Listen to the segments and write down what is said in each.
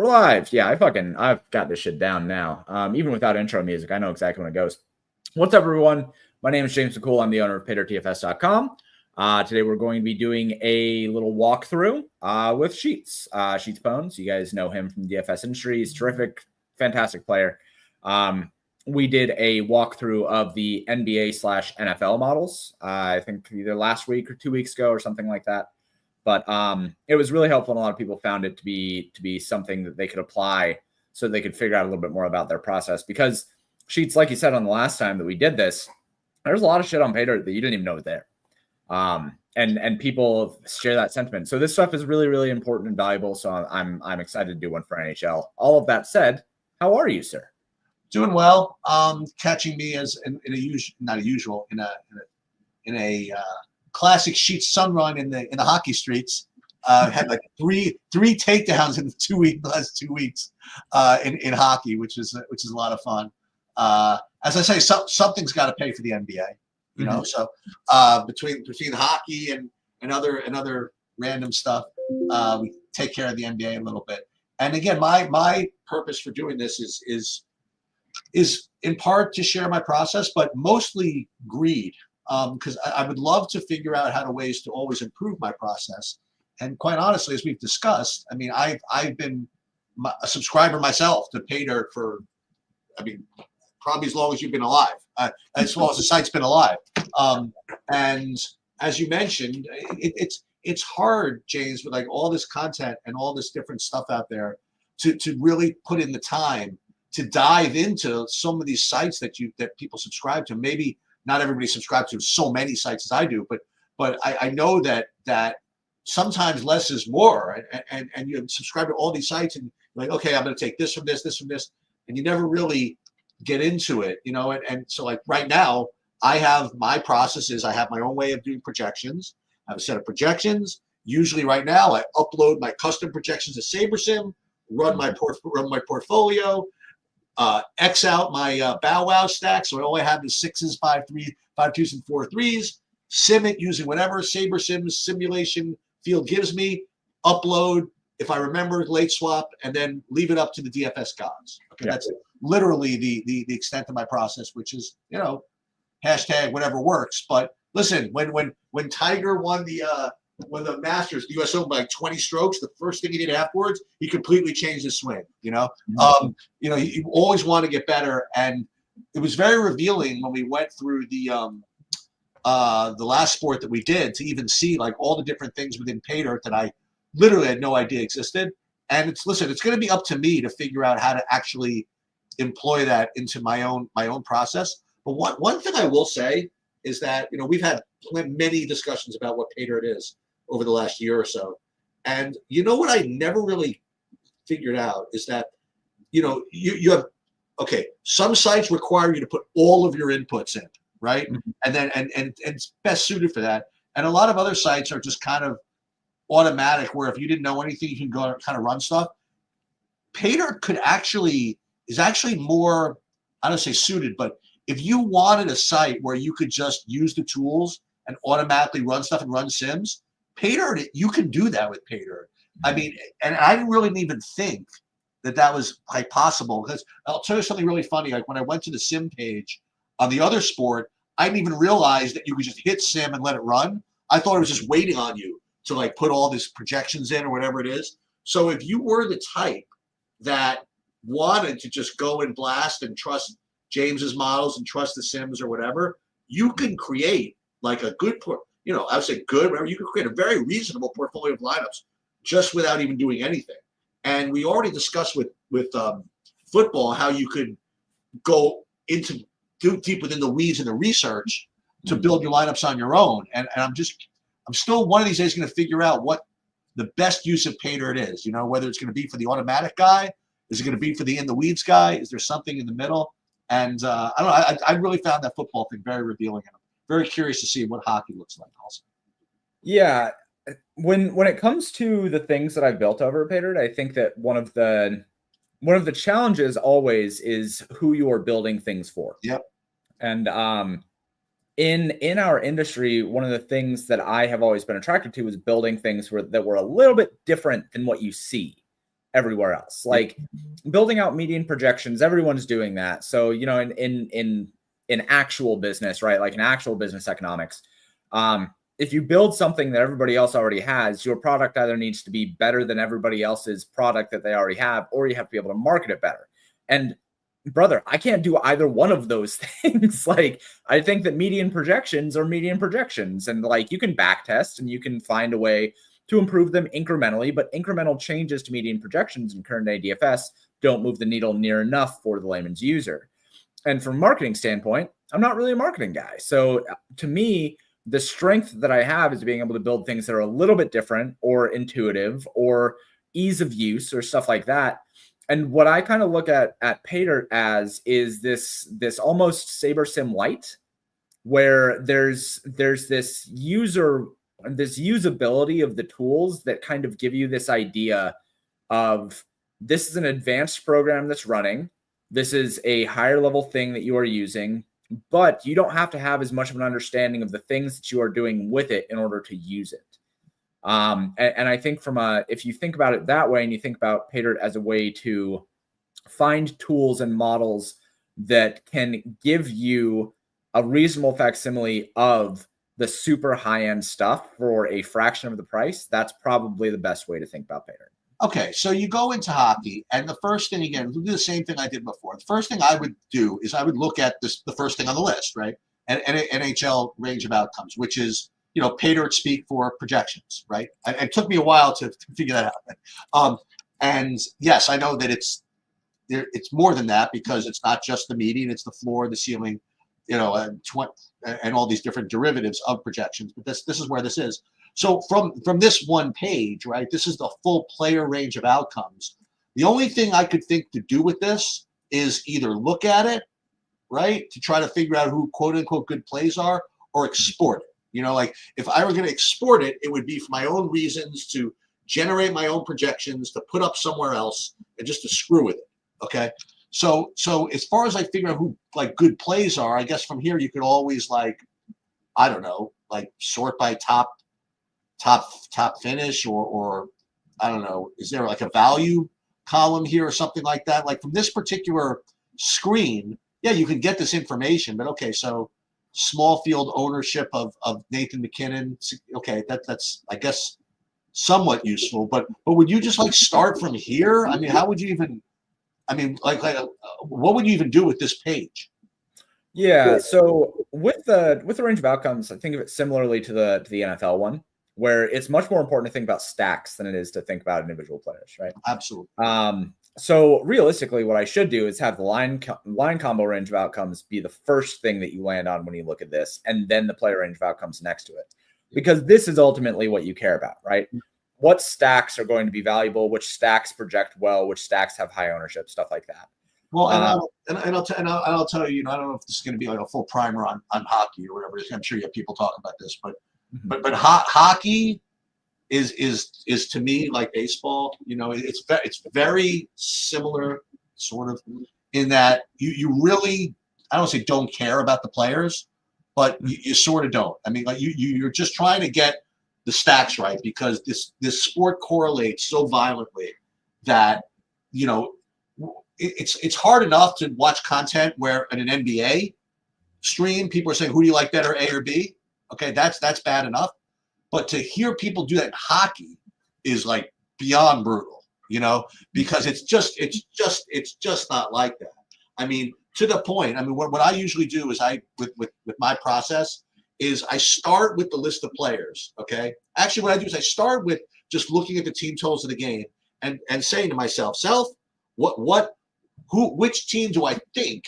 We're live. Yeah, I've got this shit down now. Even without intro music, I know exactly when it goes. What's up, everyone? My name is James McCool. I'm the owner of PaydirtDFS.com. Today we're going to be doing a little walkthrough with Sheets. Sheets Bones. You guys know him from the DFS industry. He's terrific, fantastic player. We did a walkthrough of the NBA/NFL models. I think either last week or 2 weeks ago or something like that. But it was really helpful, and a lot of people found it to be something that they could apply so they could figure out a little bit more about their process. Because Sheets, like you said on the last time that we did this, there's a lot of shit on Paydirt that you didn't even know was there. And people share that sentiment. So this stuff is really, really important and valuable. So I'm excited to do one for NHL. All of that said, how are you, sir? Doing well. Catching me as in a classic Sheets sun run in the hockey streets. Had like three takedowns in the last 2 weeks in hockey, which is a lot of fun. As I say, something's got to pay for the NBA, you know. So between hockey and other random stuff, we take care of the NBA a little bit. And again, my purpose for doing this is in part to share my process, but mostly greed. Because I would love to figure out ways to always improve my process. And quite honestly, as we've discussed, I mean, I've been a subscriber myself to Paydirt for, probably as long as you've been alive, as long as the site's been alive. And as you mentioned, it's hard, James, with like all this content and all this different stuff out there to really put in the time to dive into some of these sites that people subscribe to. Maybe not everybody subscribes to so many sites as I do, but I know that sometimes less is more, and you subscribe to all these sites and you're like, okay, I'm going to take this from this, and you never really get into it, you know. And so like right now, I have my processes. I have my own way of doing projections. I have a set of projections. Usually right now, I upload my custom projections to SaberSim, run my portfolio. X out my bow wow stack, so I only have the 6s, 5 2s, and 4 3s. Sim it using whatever SaberSim simulation field gives me. Upload if I remember late swap, and then leave it up to the DFS gods. Okay, yeah. That's literally the extent of my process, which is, you know, hashtag whatever works. But listen, when Tiger won the Masters, the U.S. Open, by like 20 strokes, the first thing he did afterwards, he completely changed his swing. You know, you always want to get better, and it was very revealing when we went through the last sport that we did to even see like all the different things within Paydirt that I literally had no idea existed. And it's going to be up to me to figure out how to actually employ that into my own process. But one thing I will say is that, you know, we've had many discussions about what Paydirt is over the last year or so. And you know what I never really figured out is that, you know, you have, okay, some sites require you to put all of your inputs in, right? Mm-hmm. And then and it's best suited for that. And a lot of other sites are just kind of automatic, where if you didn't know anything, you can go and kind of run stuff. Paydirt is actually more, I don't say suited, but if you wanted a site where you could just use the tools and automatically run stuff and run sims, Paydirt, you can do that with Paydirt. I mean, and I didn't really even think that was like possible, because I'll tell you something really funny. Like when I went to the sim page on the other sport, I didn't even realize that you could just hit sim and let it run. I thought it was just waiting on you to like put all these projections in or whatever it is. So if you were the type that wanted to just go and blast and trust James's models and trust the sims or whatever, you can create like a good I would say good, whatever. You can create a very reasonable portfolio of lineups just without even doing anything. And we already discussed with football how you could go into deep within the weeds and the research to build your lineups on your own. And I'm still one of these days going to figure out what the best use of Paydirt is. You know, whether it's going to be for the automatic guy, is it going to be for the in the weeds guy? Is there something in the middle? And I don't know. I really found that football thing very revealing. And I'm very curious to see what hockey looks like also. Yeah. When it comes to the things that I've built over Paydirt, I think that one of the challenges always is who you are building things for. Yep. And in our industry, one of the things that I have always been attracted to is building things that were a little bit different than what you see. everywhere else. Like building out median projections, everyone's doing that. So, you know, in actual business, right? Like in actual business economics, if you build something that everybody else already has, your product either needs to be better than everybody else's product that they already have, or you have to be able to market it better. And brother, I can't do either one of those things. Like, I think that median projections are median projections, and like you can back test and you can find a way to improve them incrementally, but incremental changes to median projections in current day DFS don't move the needle near enough for the layman's user. And from a marketing standpoint, I'm not really a marketing guy. So to me, the strength that I have is being able to build things that are a little bit different or intuitive or ease of use or stuff like that. And what I kind of look at Paydirt as is this almost Saber Sim light, where there's this usability of the tools that kind of give you this idea of this is an advanced program that's running. This is a higher level thing that you are using, but you don't have to have as much of an understanding of the things that you are doing with it in order to use it. And I think if you think about it that way, and you think about Paydirt as a way to find tools and models that can give you a reasonable facsimile of the super high-end stuff for a fraction of the price, that's probably the best way to think about Paydirt. Okay, so you go into hockey, and the first thing, again, do the same thing I did before. The first thing I would do is I would look at the first thing on the list, right? And NHL range of outcomes, which is, you know, Paydirt speak for projections, right? It took me a while to figure that out. And yes, I know that it's more than that, because it's not just the median, it's the floor, the ceiling, you know, and all these different derivatives of projections. But this is where this is. So from this one page, right, this is the full player range of outcomes. The only thing I could think to do with this is either look at it, right, to try to figure out who quote unquote good plays are, or export it. You know, like if I were going to export it, it would be for my own reasons, to generate my own projections, to put up somewhere else, and just to screw with it. Okay. So as far as I figure out who like good plays are, I guess from here you could always, like, I don't know, like sort by top finish, or I don't know, is there like a value column here or something like that? Like from this particular screen, yeah, you can get this information, but okay, so small field ownership of Nathan McKinnon, okay, that's I guess somewhat useful, but would you just like start from here? I mean, how would you even, I mean, like what would you even do with this page? Yeah, so with the range of outcomes, I think of it similarly to the NFL one, where it's much more important to think about stacks than it is to think about individual players, right? Absolutely. So realistically, what I should do is have the line combo range of outcomes be the first thing that you land on when you look at this, and then the player range of outcomes next to it, because this is ultimately what you care about, right? What stacks are going to be valuable, which stacks project well, which stacks have high ownership, stuff like that. Well, I'll tell you, you know, I don't know if this is going to be like a full primer on hockey or whatever. I'm sure you have people talking about this, but hockey is to me like baseball. You know, it's very similar, sort of, in that you really, I don't say don't care about the players, but you sort of don't. I mean, like you're just trying to get the stacks right, because this sport correlates so violently that, you know, it's hard enough to watch content where in an NBA stream people are saying, who do you like better, A or B? Okay, that's bad enough. But to hear people do that in hockey is like beyond brutal, you know, because it's just not like that. I mean, to the point, I mean, what I usually do is with my process is I start with the list of players. Okay. Actually, what I do is I start with just looking at the team totals of the game and saying to myself, which team do I think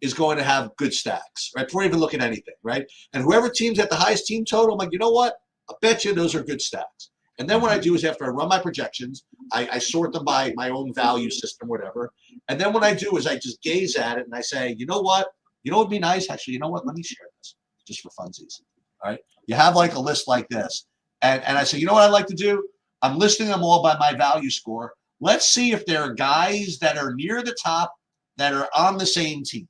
is going to have good stacks, right? Before even looking at anything, right? And whoever team's at the highest team total, I'm like, you know what? I bet you those are good stacks. And then what I do is, after I run my projections, I sort them by my own value system, whatever. And then what I do is I just gaze at it and I say, you know what? You know what would be nice? Actually, you know what? Let me share this just for funsies. All right. You have like a list like this. And I say, you know what I'd like to do? I'm listing them all by my value score. Let's see if there are guys that are near the top that are on the same team.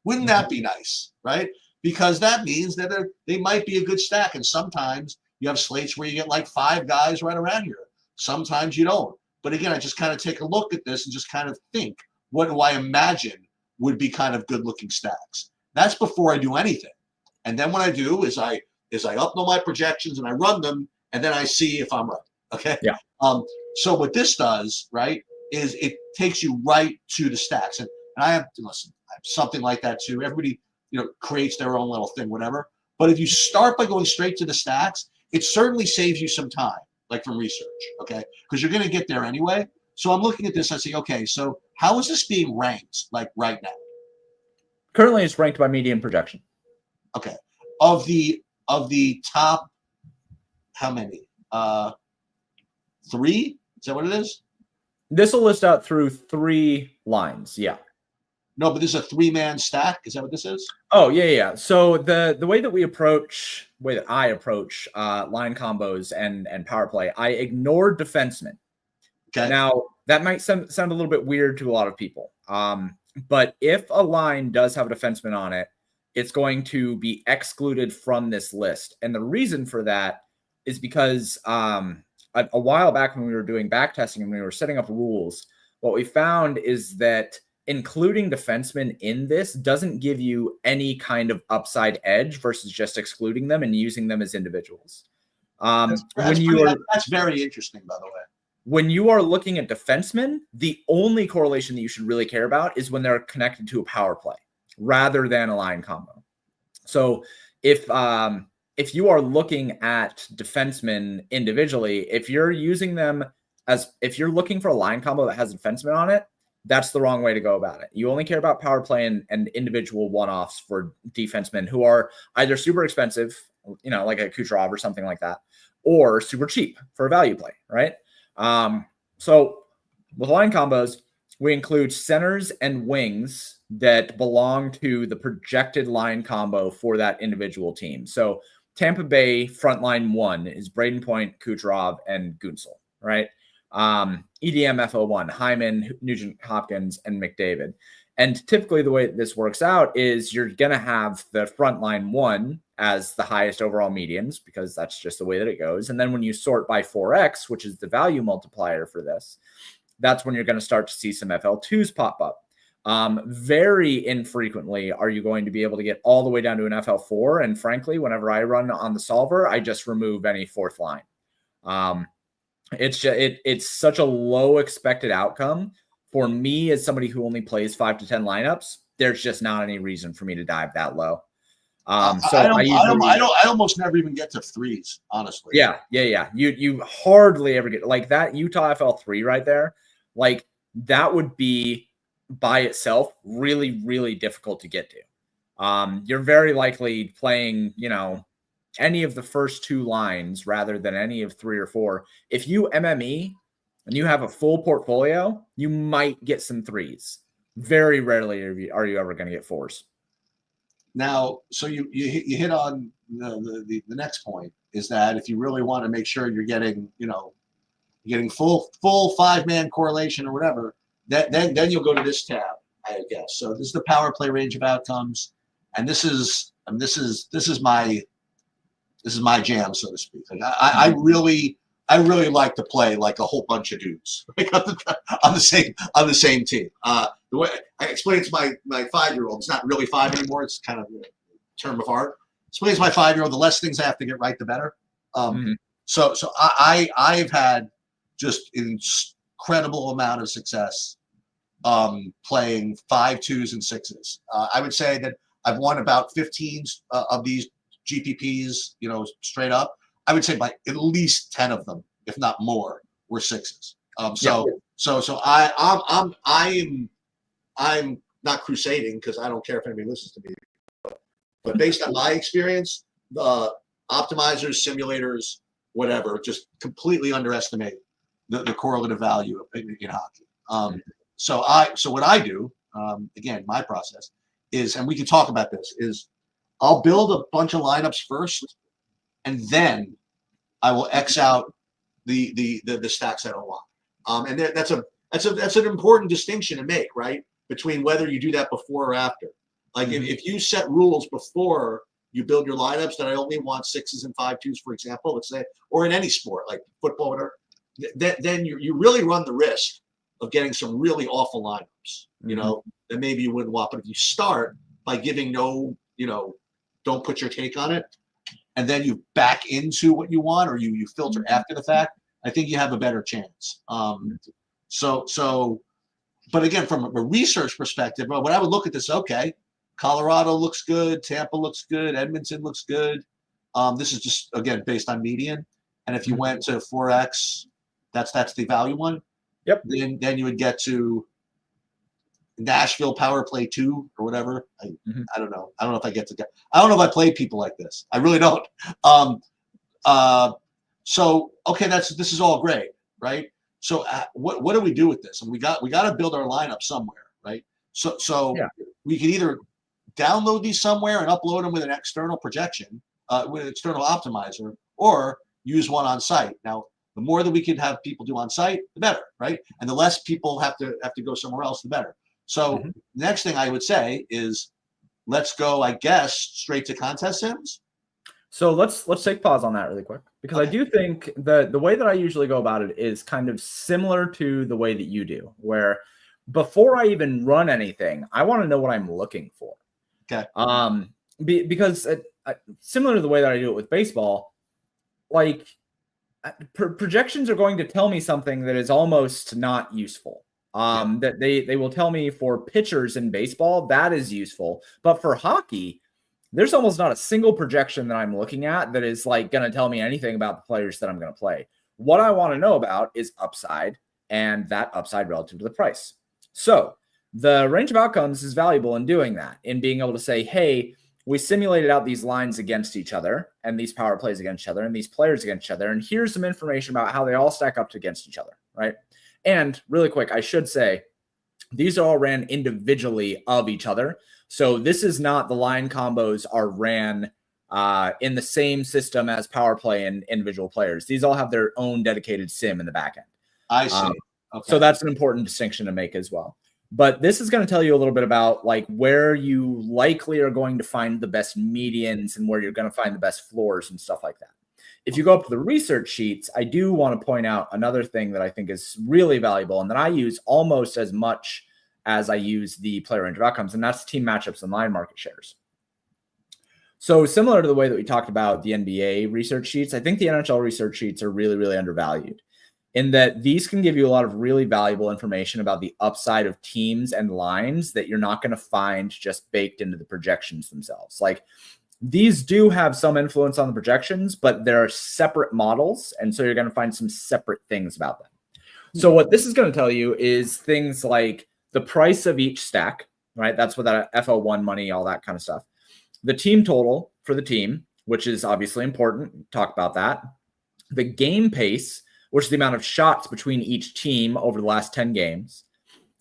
Wouldn't that be nice, right? Because that means that they might be a good stack. And sometimes you have slates where you get like 5 guys right around here. Sometimes you don't. But again, I just kind of take a look at this and just kind of think, what do I imagine would be kind of good looking stacks? That's before I do anything. And then what I do is I upload my projections and I run them, and then I see if I'm right. Okay. Yeah. So what this does, right, is it takes you right to the stacks. And I have something like that too. Everybody, creates their own little thing, whatever. But if you start by going straight to the stacks, it certainly saves you some time, like from research, okay? Because you're going to get there anyway. So I'm looking at this, I say, okay, so how is this being ranked, like right now? Currently, it's ranked by median projection. Okay. Of the top, how many? 3? Is that what it is? This will list out through 3 lines. Yeah. No, but this is a 3-man stack. Is that what this is? Oh, yeah. So the way that I approach line combos and power play, I ignore defensemen. Okay. Now, that might sound a little bit weird to a lot of people. But if a line does have a defenseman on it, it's going to be excluded from this list. And the reason for that is because a while back when we were doing back testing and we were setting up rules, what we found is that including defensemen in this doesn't give you any kind of upside edge versus just excluding them and using them as individuals. That's very interesting, by the way. When you are looking at defensemen, the only correlation that you should really care about is when they're connected to a power play rather than a line combo. So if you are looking at defensemen individually, if you're using them if you're looking for a line combo that has a defenseman on it, that's the wrong way to go about it. You only care about power play and individual one-offs for defensemen who are either super expensive, like a Kucherov or something like that, or super cheap for a value play, right? So with line combos, we include centers and wings that belong to the projected line combo for that individual team. So Tampa Bay frontline 1 is Braden Point, Kucherov, and Gunsel, right? EDM FO1, Hyman, Nugent Hopkins, and McDavid. And typically the way this works out is you're going to have the frontline 1 as the highest overall medians, because that's just the way that it goes. And then when you sort by 4x, which is the value multiplier for this, that's when you're going to start to see some FL2s pop up. Very infrequently are you going to be able to get all the way down to an FL4. And frankly, whenever I run on the solver, I just remove any 4th line. It's such a low expected outcome for me as somebody who only plays 5 to 10 lineups. There's just not any reason for me to dive that low. I almost never even get to 3s, honestly. Yeah. You hardly ever get like that Utah FL3 right there. Like that would be by itself really, really difficult to get to. You're very likely playing, any of the first 2 lines rather than any of 3 or 4. If you MME and you have a full portfolio, you might get some 3s. Very rarely are you ever going to get 4s. Now, so you hit on the next point, is that if you really want to make sure you're getting full 5-man correlation or whatever, then you'll go to this tab, I guess. So this is the power play range of outcomes, and this is my jam, so to speak. Like I really like to play like a whole bunch of dudes like on the same team. The way I explain it to my 5-year-old, it's not really 5 anymore. It's kind of a term of art. Explain it to my 5-year-old, the less things I have to get right, the better. So I've had just an incredible amount of success playing 5, 2s, and 6s. I would say that I've won about 15 of these GPPs, straight up. I would say by at least 10 of them, if not more, were 6s. I'm not crusading because I don't care if anybody listens to me. But based on my experience, the optimizers, simulators, whatever, just completely underestimate the correlative value in hockey. So what I do, again, my process is, and we can talk about this, is I'll build a bunch of lineups first, and then I will X out the stacks I don't want. And that's an important distinction to make, right? Between whether you do that before or after. Like if you set rules before you build your lineups that I only want 6s and 5 2s, for example, let's say, or in any sport like football, whatever, then you really run the risk of getting some really awful lineups, that maybe you wouldn't want. But if you start by giving don't put your take on it, and then you back into what you want, or you filter after the fact, I think you have a better chance. But again, from a research perspective, when I would look at this, okay, Colorado looks good, Tampa looks good, Edmonton looks good. This is just, again, based on median. And if you went to 4X, that's the value one. Yep. Then you would get to Nashville Power Play 2 or whatever. I don't know. I don't know if I get to that. I don't know if I play people like this. I really don't. So okay, this is all great, right? So what do we do with this? And we got to build our lineup somewhere, right? So we can either download these somewhere and upload them with an external projection, with an external optimizer, or use one on site. Now, the more that we can have people do on site, the better, right? And the less people have to go somewhere else, the better. So the next thing I would say is, let's go, I guess, straight to contest sims. So let's take pause on that really quick, because I do think that the way that I usually go about it is kind of similar to the way that you do, where before I even run anything, I want to know what I'm looking for. Okay. Because similar to the way that I do it with baseball, like projections are going to tell me something that is almost not useful. That they will tell me for pitchers in baseball, that is useful, but for hockey, there's almost not a single projection that I'm looking at that is like going to tell me anything about the players that I'm going to play. What I want to know about is upside, and that upside relative to the price. So the range of outcomes is valuable in doing that, in being able to say, hey, we simulated out these lines against each other, and these power plays against each other, and these players against each other, and here's some information about how they all stack up against each other, right? And really quick, I should say, these are all ran individually of each other. So this is not the line combos are ran in the same system as power play and individual players. These all have their own dedicated sim in the back end. I see. Okay. So that's an important distinction to make as well. But this is going to tell you a little bit about like where you likely are going to find the best medians and where you're going to find the best floors and stuff like that. If you go up to the research sheets, I do want to point out another thing that I think is really valuable and that I use almost as much as I use the player range of outcomes, and that's team matchups and line market shares. So similar to the way that we talked about the NBA research sheets, I think the NHL research sheets are really, really undervalued in that these can give you a lot of really valuable information about the upside of teams and lines that you're not going to find just baked into the projections themselves. Like these do have some influence on the projections, but they're separate models. And so you're going to find some separate things about them. So what this is going to tell you is things like the price of each stack, right? That's what that FO1 money, all that kind of stuff. The team total for the team, which is obviously important. Talk about that. The game pace, which is the amount of shots between each team over the last 10 games.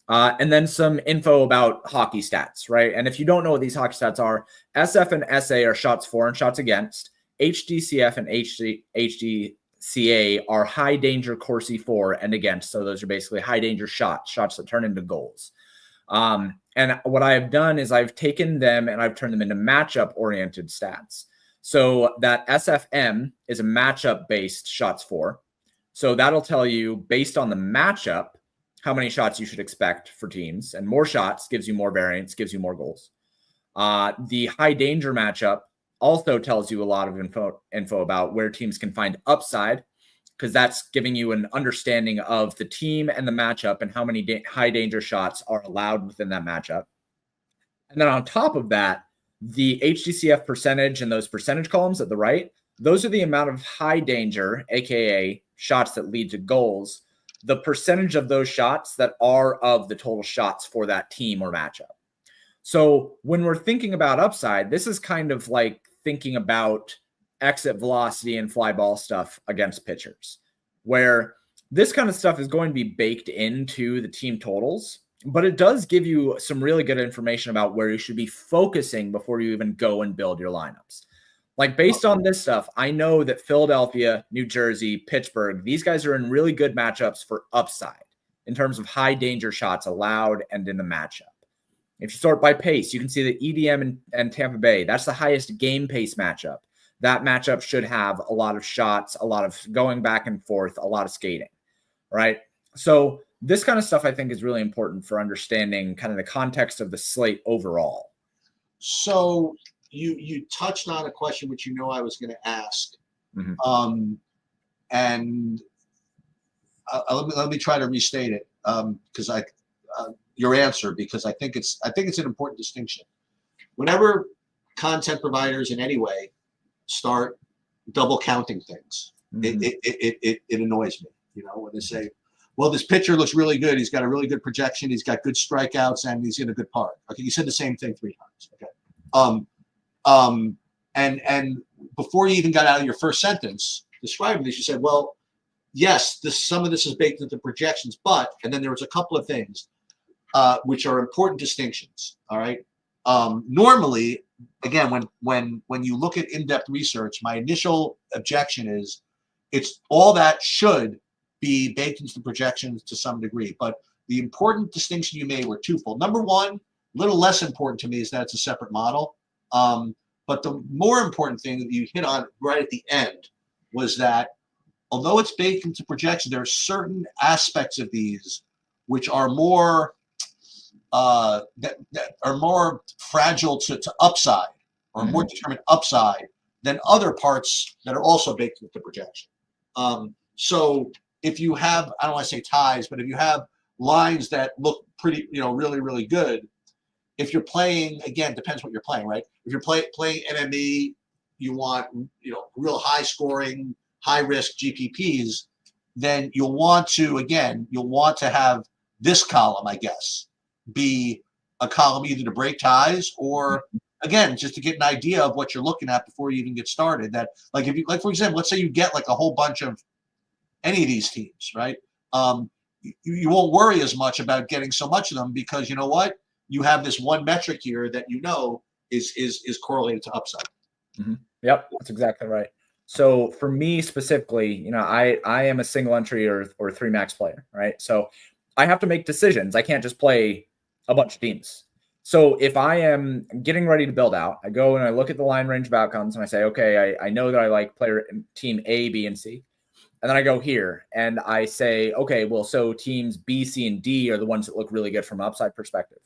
And then some info about hockey stats, right? And if you don't know what these hockey stats are, SF and SA are shots for and shots against. HDCF and HDCA are high danger Corsi for and against. So those are basically high danger shots that turn into goals. And what I have done is I've taken them and I've turned them into matchup oriented stats. So that SFM is a matchup based shots for. So that'll tell you based on the matchup, how many shots you should expect for teams, and more shots gives you more variance, gives you more goals. The high danger matchup also tells you a lot of info about where teams can find upside, because that's giving you an understanding of the team and the matchup and how many high danger shots are allowed within that matchup. And then on top of that, the HDCF percentage and those percentage columns at the right, those are the amount of high danger, aka shots that lead to goals, the percentage of those shots that are of the total shots for that team or matchup. So when we're thinking about upside, this is kind of like thinking about exit velocity and fly ball stuff against pitchers, where this kind of stuff is going to be baked into the team totals, but it does give you some really good information about where you should be focusing before you even go and build your lineups. Like based on this stuff, I know that Philadelphia, New Jersey, Pittsburgh, these guys are in really good matchups for upside in terms of high danger shots allowed and in the matchup. If you sort by pace, you can see that EDM and Tampa Bay, that's the highest game pace matchup. That matchup should have a lot of shots, a lot of going back and forth, a lot of skating. right? So this kind of stuff I think is really important for understanding kind of the context of the slate overall. So you touched on a question which I was going to ask, and let me try to restate it because your answer, because I think it's an important distinction. Whenever content providers in any way start double counting things, it annoys me. When they say, well, this pitcher looks really good. He's got a really good projection. He's got good strikeouts, and he's in a good park. Okay, you said the same thing 3 times. Okay, and before you even got out of your first sentence describing this, you said, well, yes, some of this is baked into projections, but, and then there was a couple of things which are important distinctions. All right. Normally, again, when you look at in-depth research, my initial objection is it's all that should be baked into the projections to some degree. But the important distinction you made were twofold. Number one, a little less important to me, is that it's a separate model. But the more important thing that you hit on right at the end was that although it's baked into projections, there are certain aspects of these which are more that are more fragile to upside, or more determined upside than other parts that are also baked into projection. So if you have, I don't want to say ties, but if you have lines that look pretty, really, really good, if you're playing, again, depends what you're playing, right? If you're playing MME, you want, real high scoring, high risk GPPs, then you'll want to have this column, I guess, be a column either to break ties or, again, just to get an idea of what you're looking at before you even get started. That, like, if you, like, for example, let's say you get like a whole bunch of any of these teams, right? You won't worry as much about getting so much of them, because you know what? You have this one metric here that is correlated to upside. Yep, that's exactly right. So for me specifically, I am a single entry or 3 max player, right? So I have to make decisions. I can't just play a bunch of teams. So if I am getting ready to build out, I go and I look at the line range of outcomes and I say, okay, I know that I like team A, B, and C. And then I go here and I say, okay, well, so teams B, C, and D are the ones that look really good from an upside perspective.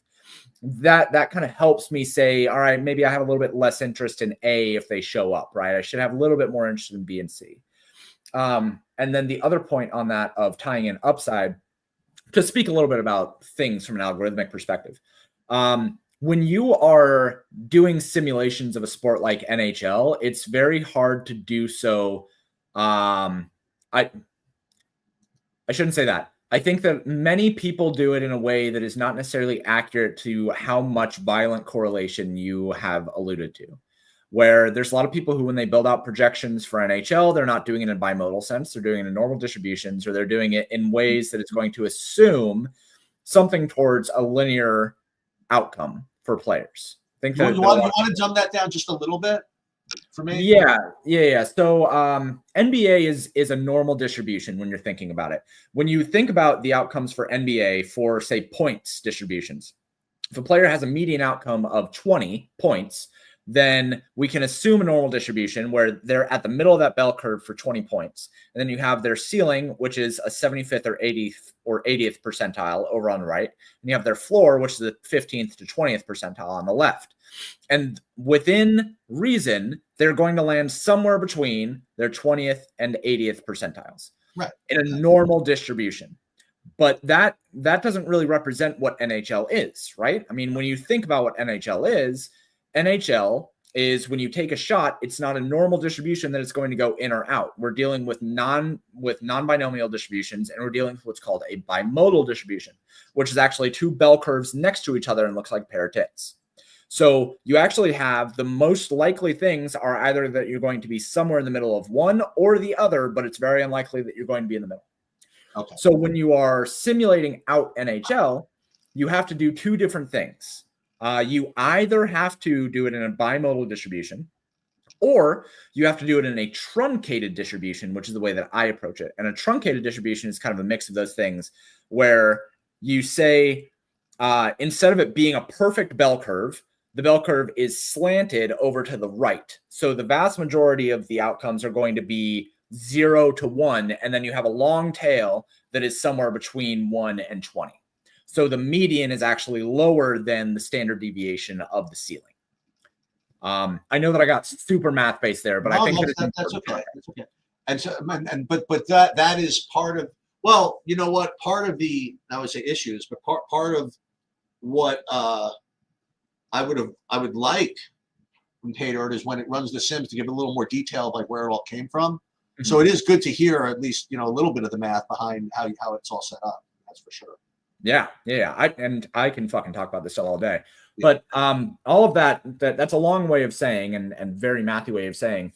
That kind of helps me say, all right, maybe I have a little bit less interest in A if they show up, right? I should have a little bit more interest in B and C. And then the other point on that of tying in upside, to speak a little bit about things from an algorithmic perspective. When you are doing simulations of a sport like NHL, it's very hard to do so. I shouldn't say that. I think that many people do it in a way that is not necessarily accurate to how much violent correlation you have alluded to, where there's a lot of people who, when they build out projections for NHL, they're not doing it in a bimodal sense. They're doing it in normal distributions, or they're doing it in ways that it's going to assume something towards a linear outcome for players. I think that you want to dumb that down just a little bit for me? Yeah. So NBA is a normal distribution when you're thinking about it. When you think about the outcomes for NBA for, say, points distributions, if a player has a median outcome of 20 points, then we can assume a normal distribution where they're at the middle of that bell curve for 20 points. And then you have their ceiling, which is a 75th or 80th percentile over on the right. And you have their floor, which is the 15th to 20th percentile on the left. And within reason, they're going to land somewhere between their 20th and 80th percentiles, right, in a normal distribution. But that doesn't really represent what NHL is, right? I mean, when you think about what NHL is when you take a shot, it's not a normal distribution that it's going to go in or out. We're dealing with non-binomial distributions, and we're dealing with what's called a bimodal distribution, which is actually 2 bell curves next to each other and looks like pair of tits. So you actually have the most likely things are either that you're going to be somewhere in the middle of one or the other, but it's very unlikely that you're going to be in the middle. Okay. So when you are simulating out NHL, you have to do 2 different things. You either have to do it in a bimodal distribution, or you have to do it in a truncated distribution, which is the way that I approach it. And a truncated distribution is kind of a mix of those things, where you say, instead of it being a perfect bell curve, the bell curve is slanted over to the right. So the vast majority of the outcomes are going to be 0 to 1, and then you have a long tail that is somewhere between 1 and 20. So the median is actually lower than the standard deviation of the ceiling. I know that I got super math based there, but I think that's okay. That's okay. And so, but that is part of, well, you know what? Part of the, I would say issues, but part of what I would like from Paydirt is when it runs the sims to give it a little more detail, like where it all came from. Mm-hmm. So it is good to hear at least, you know, a little bit of the math behind how it's all set up. That's for sure. Yeah. I can fucking talk about this all day. Yeah. But all of that's a long way of saying, and very mathy way of saying,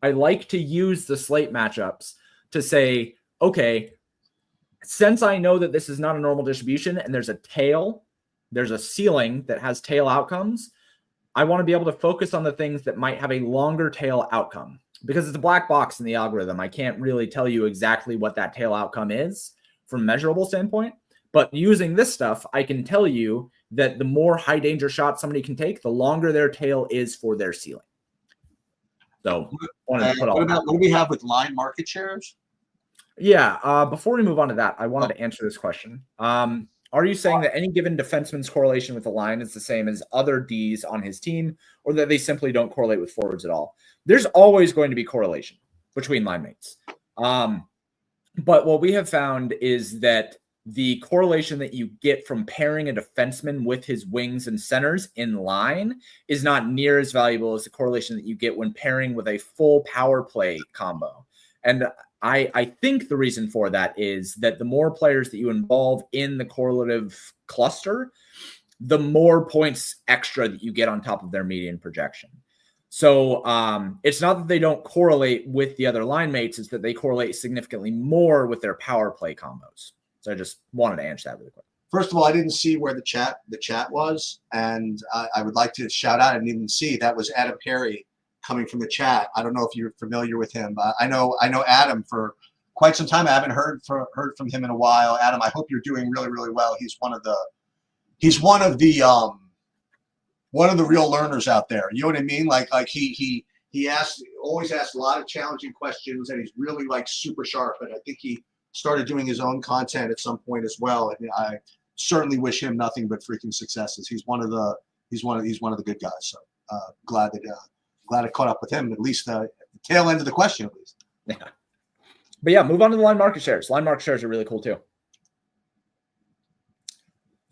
I like to use the slate matchups to say, okay, since I know that this is not a normal distribution and there's a tail, there's a ceiling that has tail outcomes, I want to be able to focus on the things that might have a longer tail outcome. Because it's a black box in the algorithm, I can't really tell you exactly what that tail outcome is from a measurable standpoint. But using this stuff, I can tell you that the more high danger shots somebody can take, the longer their tail is for their ceiling. So what do we have with line market shares? Yeah. Before we move on to that, I wanted to answer this question. Are you saying that any given defenseman's correlation with the line is the same as other Ds on his team, or that they simply don't correlate with forwards at all? There's always going to be correlation between line mates. But what we have found is that the correlation that you get from pairing a defenseman with his wings and centers in line is not near as valuable as the correlation that you get when pairing with a full power play combo. And I think the reason for that is that the more players that you involve in the correlative cluster, the more points extra that you get on top of their median projection. So it's not that they don't correlate with the other line mates, it's that they correlate significantly more with their power play combos. So I just wanted to answer that really quick. First of all, I didn't see where the chat was, and I would like to shout out. I didn't even see that was Adam Perry coming from the chat. I don't know if you're familiar with him. I know Adam for quite some time. I haven't heard from him in a while. Adam, I hope you're doing really, really well. He's one of the real learners out there. You know what I mean? Like he always asks a lot of challenging questions, and he's really like super sharp. And I think he started doing his own content at some point as well. And I certainly wish him nothing but freaking successes. He's one of the good guys. So glad I caught up with him, at least the tail end of the question, at least. Yeah. But yeah, move on to the line market shares. Line market shares are really cool too.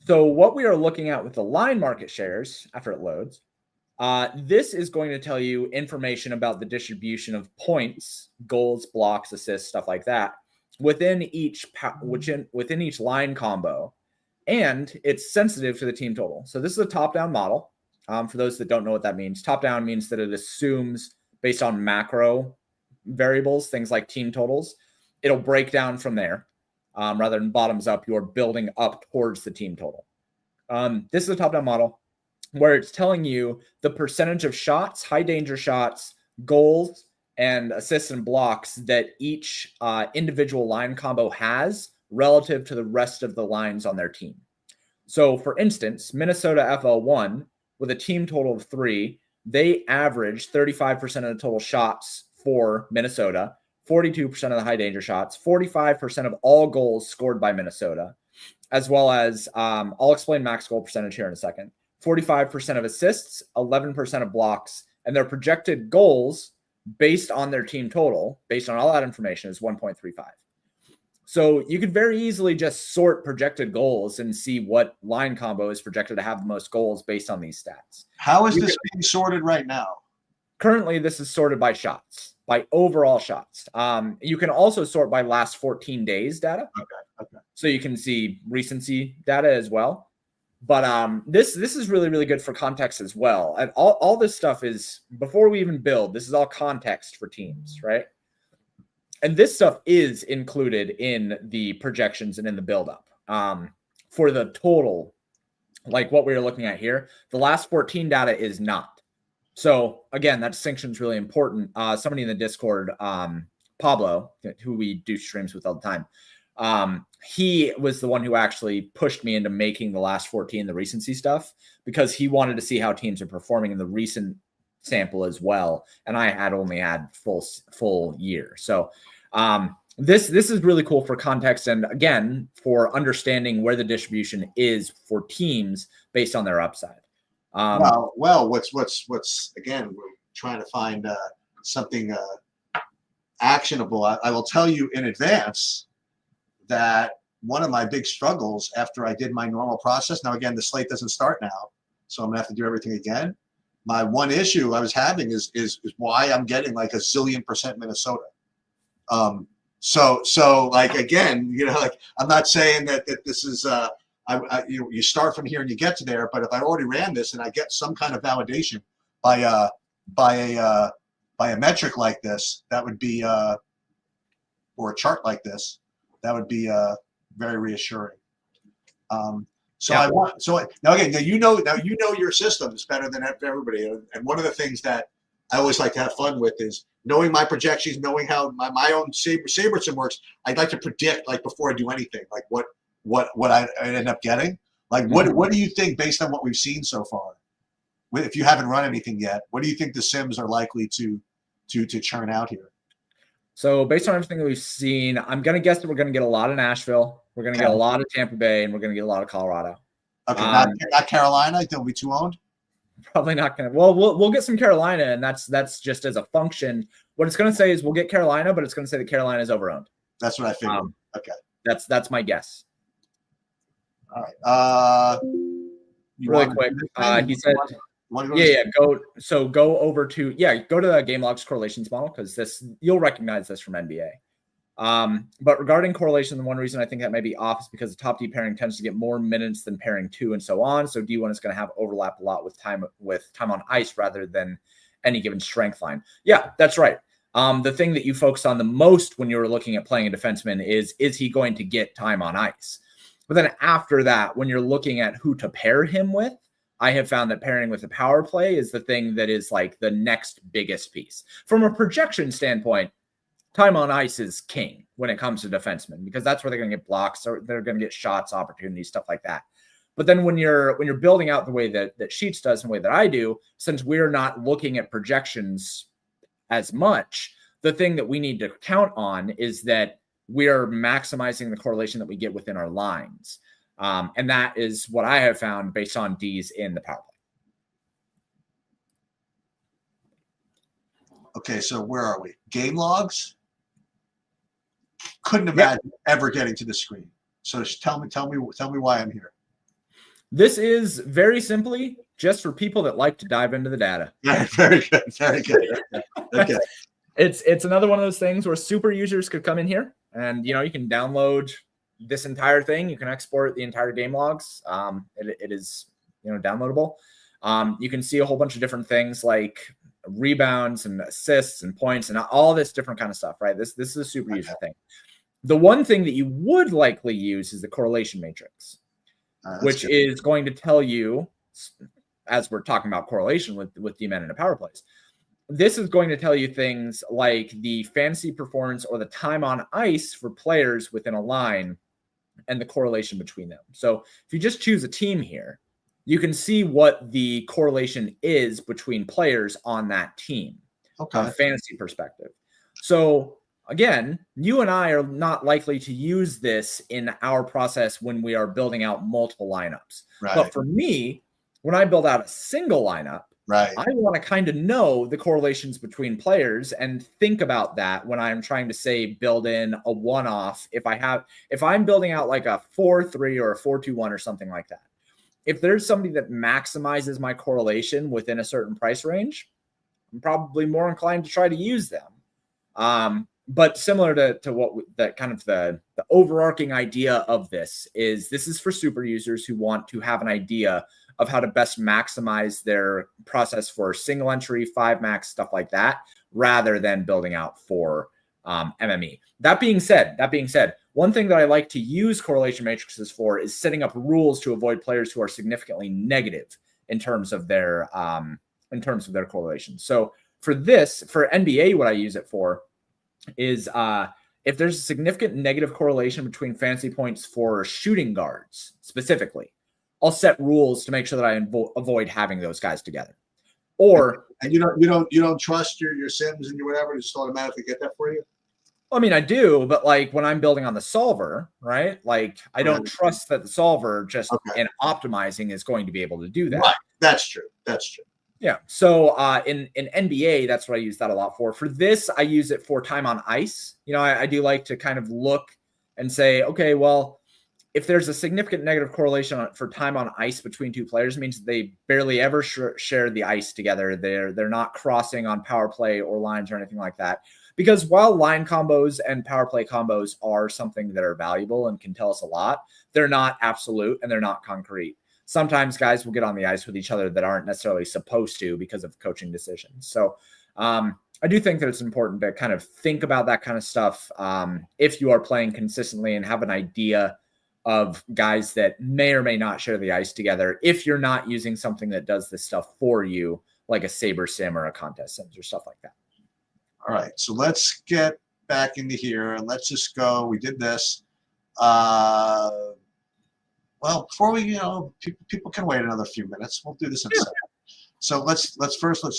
So what we are looking at with the line market shares after it loads, this is going to tell you information about the distribution of points, goals, blocks, assists, stuff like that within each line combo, and it's sensitive to the team total. So this is a top-down model. For those that don't know what that means, top-down means that it assumes based on macro variables, things like team totals, it'll break down from there. Rather than bottoms up, you're building up towards the team total. This is a top-down model where it's telling you the percentage of shots, high danger shots, goals, and assists and blocks that each individual line combo has relative to the rest of the lines on their team. So for instance, Minnesota FL1 with a team total of 3, they average 35% of the total shots for Minnesota, 42% of the high danger shots, 45% of all goals scored by Minnesota, as well as I'll explain max goal percentage here in a second, 45% of assists, 11% of blocks, and their projected goals based on their team total, based on all that information, is 1.35. So you could very easily just sort projected goals and see what line combo is projected to have the most goals based on these stats. How is this being sorted right now? Currently, this is sorted by shots, by overall shots. You can also sort by last 14 days data. Okay. So you can see recency data as well. But this is really, really good for context as well. And all this stuff is, before we even build, this is all context for teams, right? And this stuff is included in the projections and in the buildup. For the total, like what we are looking at here, the last 14 data is not. So again, that distinction is really important. Somebody in the Discord, Pablo, who we do streams with all the time, he was the one who actually pushed me into making the last 14 the recency stuff, because he wanted to see how teams are performing in the recent sample as well, and I had only had full year. So This is really cool for context and, again, for understanding where the distribution is for teams based on their upside. Well, what's again, we're trying to find something actionable. I will tell you in advance that one of my big struggles after I did my normal process, now again, the slate doesn't start now, so I'm gonna have to do everything again. My one issue I was having is why I'm getting like a zillion% Minnesota. So like, again, like, I'm not saying that this is you start from here and you get to there, but if I already ran this and I get some kind of validation by a metric like this, that would be or a chart like this, that would be very reassuring. Now you know your systems better than everybody, and one of the thing that I always like to have fun with is knowing my projections, knowing how my own Saberton works. I'd like to predict, like, before I do anything, like what I end up getting. Like, what do you think, based on what we've seen so far? If you haven't run anything yet, what do you think the Sims are likely to churn out here? So based on everything that we've seen, I'm going to guess that we're going to get a lot of Nashville. We're going to get a lot of Tampa Bay, and we're going to get a lot of Colorado. Okay, not Carolina. They'll be too owned. Probably not going to. Well, we'll get some Carolina, and that's just as a function. What it's going to say is we'll get Carolina, but it's going to say that Carolina is overowned. That's what I figured. Okay, that's my guess. All right. Really quick. He said. Go over to the game logs correlations model, because you'll recognize this from NBA. But regarding correlation, the one reason I think that may be off is because the top D pairing tends to get more minutes than pairing 2 and so on. So D1 is going to have overlap a lot with time on ice rather than any given strength line. Yeah, that's right. The thing that you focus on the most when you're looking at playing a defenseman is he going to get time on ice? But then after that, when you're looking at who to pair him with, I have found that pairing with a power play is the thing that is like the next biggest piece. From a projection standpoint, time on ice is king when it comes to defensemen, because that's where they're going to get blocks, or they're going to get shots, opportunities, stuff like that. But then when you're building out the way that Sheets does and the way that I do, since we're not looking at projections as much, the thing that we need to count on is that we are maximizing the correlation that we get within our lines. And that is what I have found based on D's in the power play. Okay, so where are we? Game logs? Couldn't imagine ever getting to the screen. So tell me why I'm here. This is very simply just for people that like to dive into the data. Yeah, very good, very good. Okay. It's another one of those things where super users could come in here and you can download this entire thing. You can export the entire game logs. It is downloadable. You can see a whole bunch of different things like rebounds and assists and points and all this different kind of stuff, right? This is a super user thing. The one thing that you would likely use is the correlation matrix, which is going to tell you, as we're talking about correlation with D-men and power plays, this is going to tell you things like the fantasy performance or the time on ice for players within a line and the correlation between them. So if you just choose a team here, you can see what the correlation is between players on that team from a fantasy perspective. So again, you and I are not likely to use this in our process when we are building out multiple lineups. Right. But for me, when I build out a single lineup, right, I want to kind of know the correlations between players and think about that when I'm trying to, say, build in a one-off. If I'm building out like a 4-3 or a 4-2-1 or something like that, if there's somebody that maximizes my correlation within a certain price range, I'm probably more inclined to try to use them. But similar to what that kind of the overarching idea of this is for super users who want to have an idea of how to best maximize their process for single entry, 5 max, stuff like that, rather than building out for MME. That being said, one thing that I like to use correlation matrices for is setting up rules to avoid players who are significantly negative in terms of their correlation. So for NBA, what I use it for is if there's a significant negative correlation between fantasy points for shooting guards specifically, I'll set rules to make sure that I avoid having those guys together. And you don't trust your Sims and your whatever to just automatically get that for you? I mean, I do, but like when I'm building on the solver, right? Like I don't trust that the solver just in optimizing is going to be able to do that. Right. That's true. That's true. Yeah. So in NBA, that's what I use that a lot for. For this, I use it for time on ice. You know, I do like to kind of look and say, okay, well, if there's a significant negative correlation for time on ice between two players, it means they barely ever share the ice together. They're not crossing on power play or lines or anything like that. Because while line combos and power play combos are something that are valuable and can tell us a lot, they're not absolute and they're not concrete. Sometimes guys will get on the ice with each other that aren't necessarily supposed to because of coaching decisions. So I do think that it's important to kind of think about that kind of stuff if you are playing consistently and have an idea of guys that may or may not share the ice together if you're not using something that does this stuff for you, like a Saber Sim or a Contest Sims or stuff like that. All right, so let's get back into here and let's just go. We did this. Well, before we, people can wait another few minutes. We'll do this in a second. So let's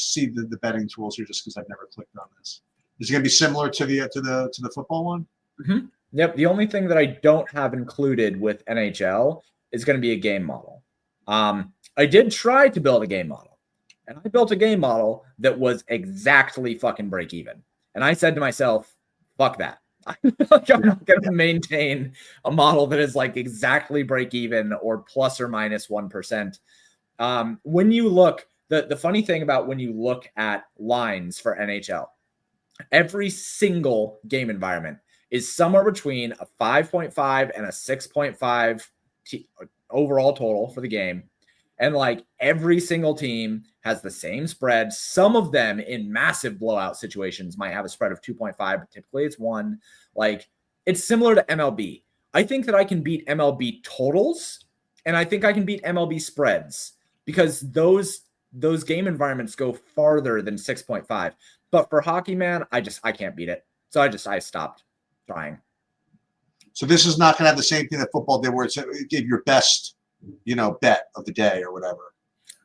see the betting tools here, just because I've never clicked on this. Is it going to be similar to the football one? Mm-hmm. Yep. The only thing that I don't have included with NHL is going to be a game model. I did try to build a game model, and I built a game model that was exactly fucking break even. And I said to myself, fuck that. I'm not going to maintain a model that is like exactly break even or plus or minus 1%. When you look, the funny thing about when you look at lines for NHL, every single game environment is somewhere between a 5.5 and a 6.5 overall total for the game. And like every single team has the same spread. Some of them in massive blowout situations might have a spread of 2.5, but typically it's 1. Like it's similar to MLB. I think that I can beat MLB totals, and I think I can beat MLB spreads because those game environments go farther than 6.5. But for hockey, man, I can't beat it. So I stopped trying. So this is not going to have the same thing that football did, where it gave your best, bet of the day or whatever.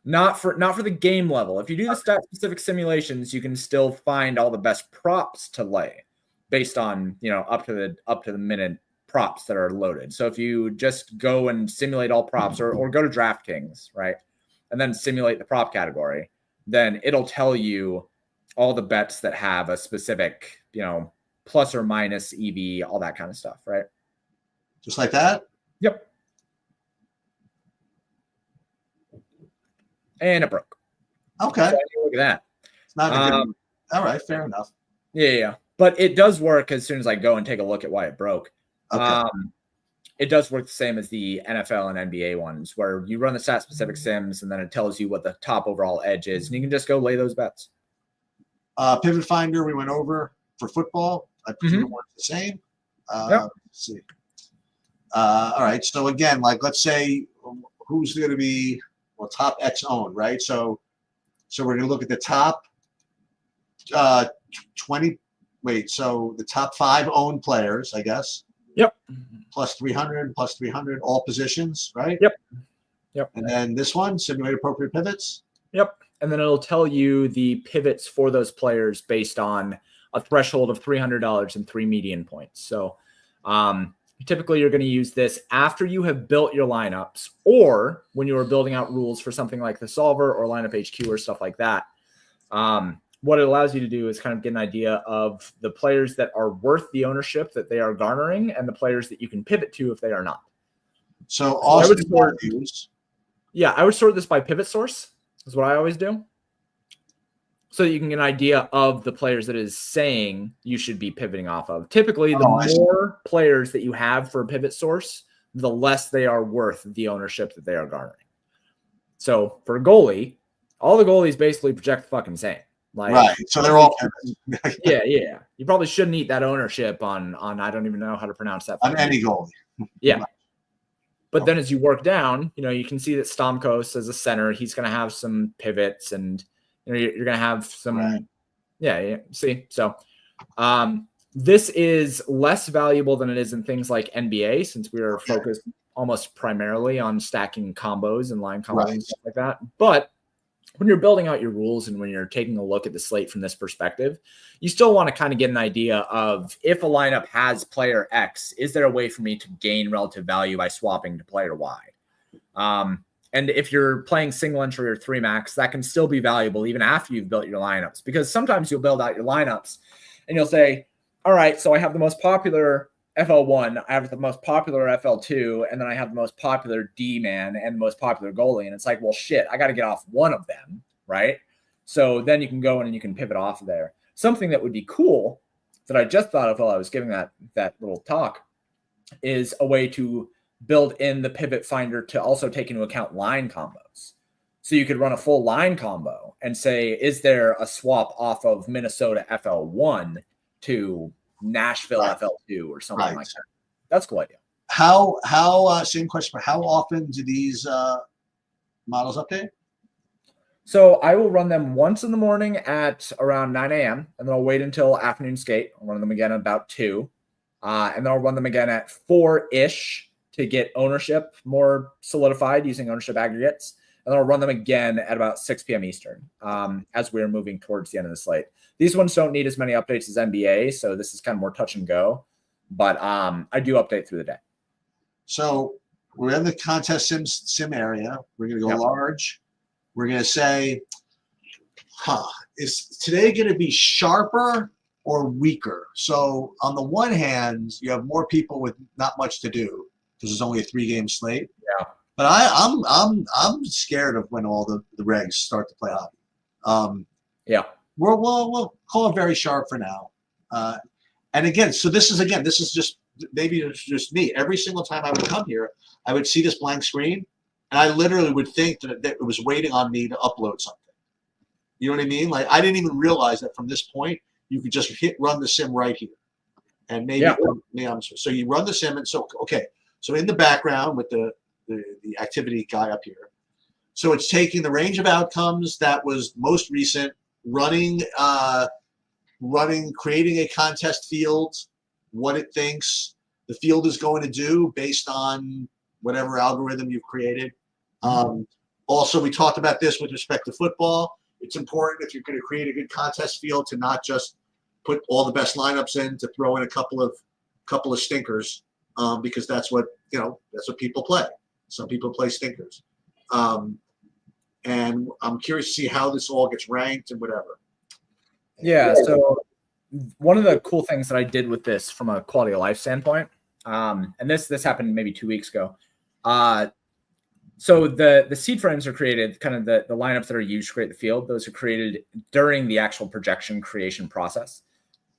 Not for the game level. If you do the stat specific simulations, you can still find all the best props to lay based on up to the minute props that are loaded. So if you just go and simulate all props or go to DraftKings, right, and then simulate the prop category, then it'll tell you all the bets that have a specific plus or minus EV, all that kind of stuff, right? Just like that? Yep. And it broke. Okay. So look at that. It's not a good all right, fair enough. Yeah. But it does work as soon as I go and take a look at why it broke. Okay. It does work the same as the NFL and NBA ones, where you run the stat-specific sims, and then it tells you what the top overall edge is, and you can just go lay those bets. Pivot Finder, we went over for football. I presume it works the same. Let's see. All right. So again, like let's say who's going to be top X owned, right? So we're going to look at the top 20. Wait, so the top 5 owned players, I guess. Yep. Plus 300, all positions, right? Yep. And then this one, simulate appropriate pivots. Yep. And then it'll tell you the pivots for those players based on a threshold of $300 and 3 median points. So typically you're going to use this after you have built your lineups, or when you are building out rules for something like the solver or lineup HQ or stuff like that. What it allows you to do is kind of get an idea of the players that are worth the ownership that they are garnering and the players that you can pivot to if they are not. So I would sort this by pivot source is what I always do. So that you can get an idea of the players that is saying you should be pivoting off of. Typically, the more players that you have for a pivot source, the less they are worth the ownership that they are garnering. So for a goalie, all the goalies basically project the fucking same. Like, right. So they're all pivots. Yeah. You probably shouldn't eat that ownership on I don't even know how to pronounce that. On any goalie. Yeah. But then as you work down, you can see that Stamkos as a center, he's going to have some pivots, and you're going to have some. Right. Yeah. See, so this is less valuable than it is in things like NBA, since we are focused almost primarily on stacking combos and line combos and stuff like that. But when you're building out your rules and when you're taking a look at the slate from this perspective, you still want to kind of get an idea of if a lineup has player X, is there a way for me to gain relative value by swapping to player Y? And if you're playing single entry or 3 max, that can still be valuable even after you've built your lineups, because sometimes you'll build out your lineups and you'll say, all right, so I have the most popular FL1, I have the most popular FL2, and then I have the most popular D-man and the most popular goalie. And it's like, well, shit, I got to get off one of them, right? So then you can go in and you can pivot off of there. Something that would be cool that I just thought of while I was giving that little talk is a way to build in the pivot finder to also take into account line combos. So you could run a full line combo and say, is there a swap off of Minnesota FL1 to Nashville FL2 or something like that? That's a cool idea. How same question, but how often do these models update? So I will run them once in the morning at around 9 a.m. and then I'll wait until afternoon skate. I'll run them again at about 2. And then I'll run them again at 4-ish to get ownership more solidified using ownership aggregates. And then I'll run them again at about 6 p.m. Eastern as we're moving towards the end of the slate. These ones don't need as many updates as NBA, so this is kind of more touch and go. But I do update through the day. So we're in the contest sim area. We're going to go large. We're going to say, is today going to be sharper or weaker? So on the one hand, you have more people with not much to do because there's only a 3-game slate. Yeah. But I'm scared of when all the regs start to play hockey. We'll call it very sharp for now. And again, so this is just maybe it's just me. Every single time I would come here, I would see this blank screen, and I literally would think that it was waiting on me to upload something. You know what I mean? Like I didn't even realize that from this point you could just hit run the sim right here, and maybe so you run the sim, and so okay. So in the background with the activity guy up here. So it's taking the range of outcomes that was most recent, creating a contest field, what it thinks the field is going to do based on whatever algorithm you've created. Also, we talked about this with respect to football. It's important if you're going to create a good contest field to not just put all the best lineups in, to throw in a couple of stinkers, because that's what people play. Some people play stinkers. And I'm curious to see how this all gets ranked and whatever. Yeah, so one of the cool things that I did with this from a quality of life standpoint, and this happened maybe 2 weeks ago. So the seed frames are created, kind of the lineups that are used to create the field. Those are created during the actual projection creation process.